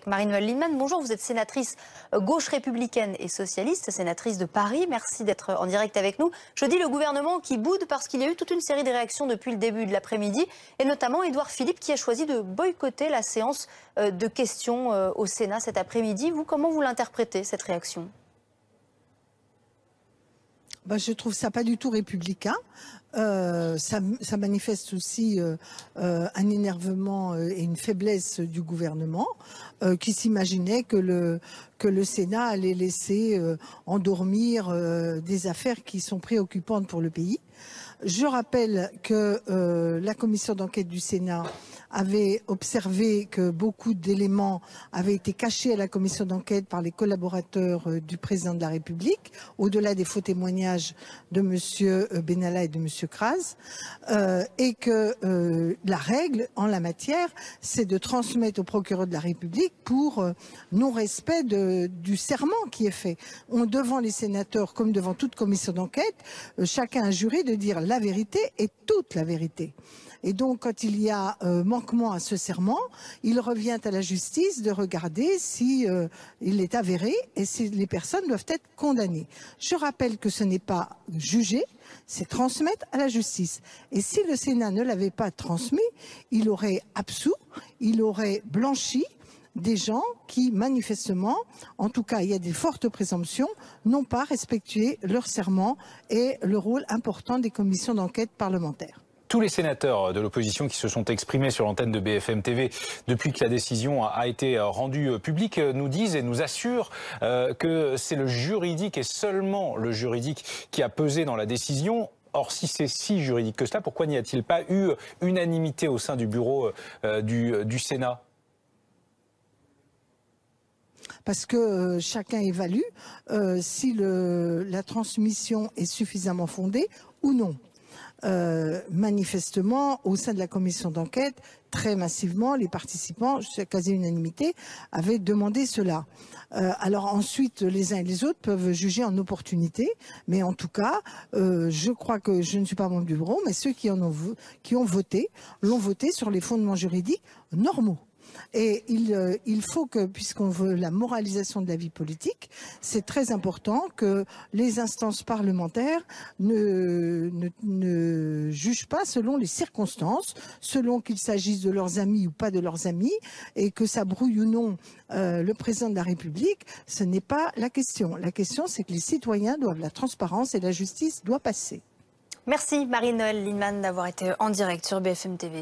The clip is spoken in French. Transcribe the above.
Marie-Noëlle Lienemann, bonjour, vous êtes sénatrice gauche républicaine et socialiste, sénatrice de Paris. Merci d'être en direct avec nous. Je dis le gouvernement qui boude parce qu'il y a eu toute une série de réactions depuis le début de l'après-midi, et notamment Édouard Philippe qui a choisi de boycotter la séance de questions au Sénat cet après-midi. Vous, comment vous l'interprétez, cette réaction ? Je trouve ça pas du tout républicain. Ça manifeste aussi un énervement et une faiblesse du gouvernement qui s'imaginait que le Sénat allait laisser endormir des affaires qui sont préoccupantes pour le pays. Je rappelle que la commission d'enquête du Sénat avait observé que beaucoup d'éléments avaient été cachés à la commission d'enquête par les collaborateurs du président de la République, au-delà des faux témoignages de M. Benalla et de M. Kras, et que la règle en la matière, c'est de transmettre au procureur de la République pour non-respect du serment qui est fait. Devant les sénateurs, comme devant toute commission d'enquête, chacun a juré de dire la vérité et toute la vérité. Et donc, quand il y a manquement à ce serment, il revient à la justice de regarder si il est avéré et si les personnes doivent être condamnées. Je rappelle que ce n'est pas juger, c'est transmettre à la justice. Et si le Sénat ne l'avait pas transmis, il aurait absous, il aurait blanchi des gens qui, manifestement, en tout cas, il y a des fortes présomptions, n'ont pas respecté leur serment et le rôle important des commissions d'enquête parlementaires. Tous les sénateurs de l'opposition qui se sont exprimés sur l'antenne de BFM TV depuis que la décision a été rendue publique nous disent et nous assurent que c'est le juridique et seulement le juridique qui a pesé dans la décision. Or, si c'est si juridique que cela, pourquoi n'y a-t-il pas eu unanimité au sein du bureau du Sénat ? Parce que chacun évalue si la transmission est suffisamment fondée ou non. Manifestement, au sein de la commission d'enquête, très massivement, les participants, quasi unanimité, avaient demandé cela. Alors ensuite, les uns et les autres peuvent juger en opportunité, mais en tout cas, je crois que je ne suis pas membre du bureau, mais ceux qui ont voté, l'ont voté sur les fondements juridiques normaux. Et il faut que, puisqu'on veut la moralisation de la vie politique, c'est très important que les instances parlementaires ne jugent pas selon les circonstances, selon qu'il s'agisse de leurs amis ou pas de leurs amis, et que ça brouille ou non le président de la République, ce n'est pas la question. La question, c'est que les citoyens doivent la transparence et la justice doit passer. Merci Marie-Noëlle Lienemann d'avoir été en direct sur BFM TV.